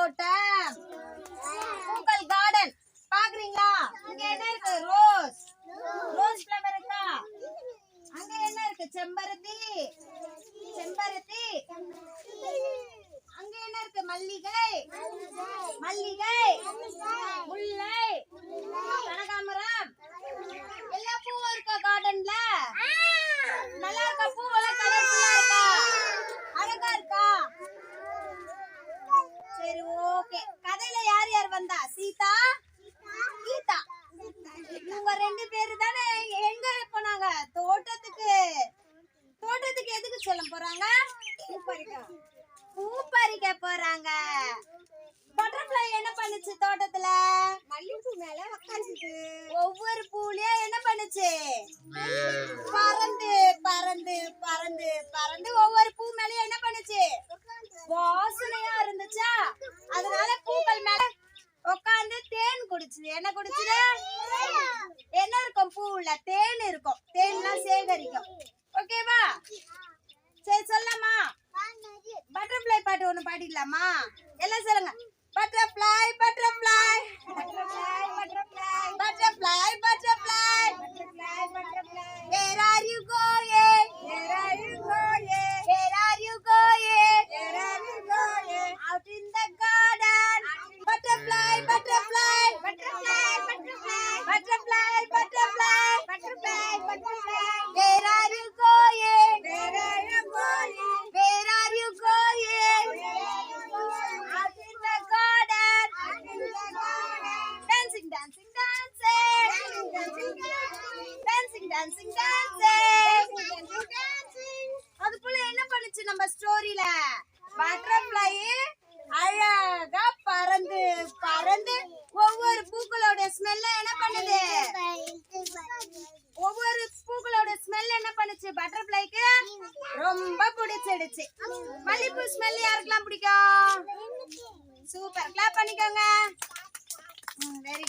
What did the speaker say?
தோட்டம், பூக்கள் கார்டன். பாக்குறீங்களா? இங்க என்ன இருக்கு? ரோஸ். ரோஸ் ஃப்ளவர் இருக்கா? அங்க என்ன இருக்கு? செம்பருத்தி. செம்பருத்தி. அங்க என்ன இருக்கு? மல்லிகை. மல்லிகை. முல்லை. கனகாம்பரம். எல்லா பூவும் இருக்கா கார்டன்ல? நல்லா இருக்கா? பூவெல்லாம் கலர்ஃபுல்லா இருக்கா? அழகா இருக்கா? சரி, ஓகே. கதையில யார் யார் வந்தா? சீதா, கீதா. இவங்க 2 பேரு தானே எங்க போனாங்க? தோட்டத்துக்கு. தோட்டத்துக்கு எதுக்கு சொல்ல போறாங்க? பூ பறிக்க போறாங்க. பட்டர்ஃப்ளை என்ன பண்ணுச்சு தோட்டத்துல? மல்லிகைப்பூ மேல உட்கார்ந்துச்சு. ஒவ்வொரு பூலயே என்ன பண்ணுச்சு? பறந்து பறந்து பறந்து பறந்து ஒவ்வொரு பூ மேலயும் என்ன பண்ணுச்சு? வாசனையா இருந்துச்சா? அதனால பூக்கள் மேல உட்கார்ந்து தேன் குடிச்சுது. என்ன குடிச்சுது? என்ன இருக்கும்? பூவுல தேன் இருக்கும். தேன்லாம் சேகரிக்கும். ஓகேவா? சரி, சொல்லலாமா? பட்டர்ஃப்ளை பாட்டு ஒண்ணு பாடிடலாமா? எல்லாம் சொல்லுங்க. Butterfly butterfly butterfly butterfly butterfly butterfly where are you going? Where are you going? Where are you going? Where are you going? Out in the garden. Butterfly butterfly butterfly butterfly butterfly butterfly butterfly butterfly where are you going? Where are you going? Where are you going? Out in the garden. Out in the garden. Dancing dancing dancing dancing dancing dancing dancing. அதுக்குள்ள என்ன பண்ணுச்சு நம்ம ஸ்டோரியில? Butterfly அழகா பறந்து பறந்து ஒவ்வொரு பூக்களோட ஸ்மெல்ல என்ன பண்ணுது? ஒவ்வொரு பூக்களோட ஸ்மெல் என்ன பண்ணுச்சு? பட்டர்ஃப்ளைக்கு ரொம்ப பிடிச்சிடுச்சு. மல்லிப்பூ ஸ்மெல் யாருக்கெல்லாம் பிடிக்கும்? சூப்பர், கிளாப் பண்ணிக்கோங்க. வெரி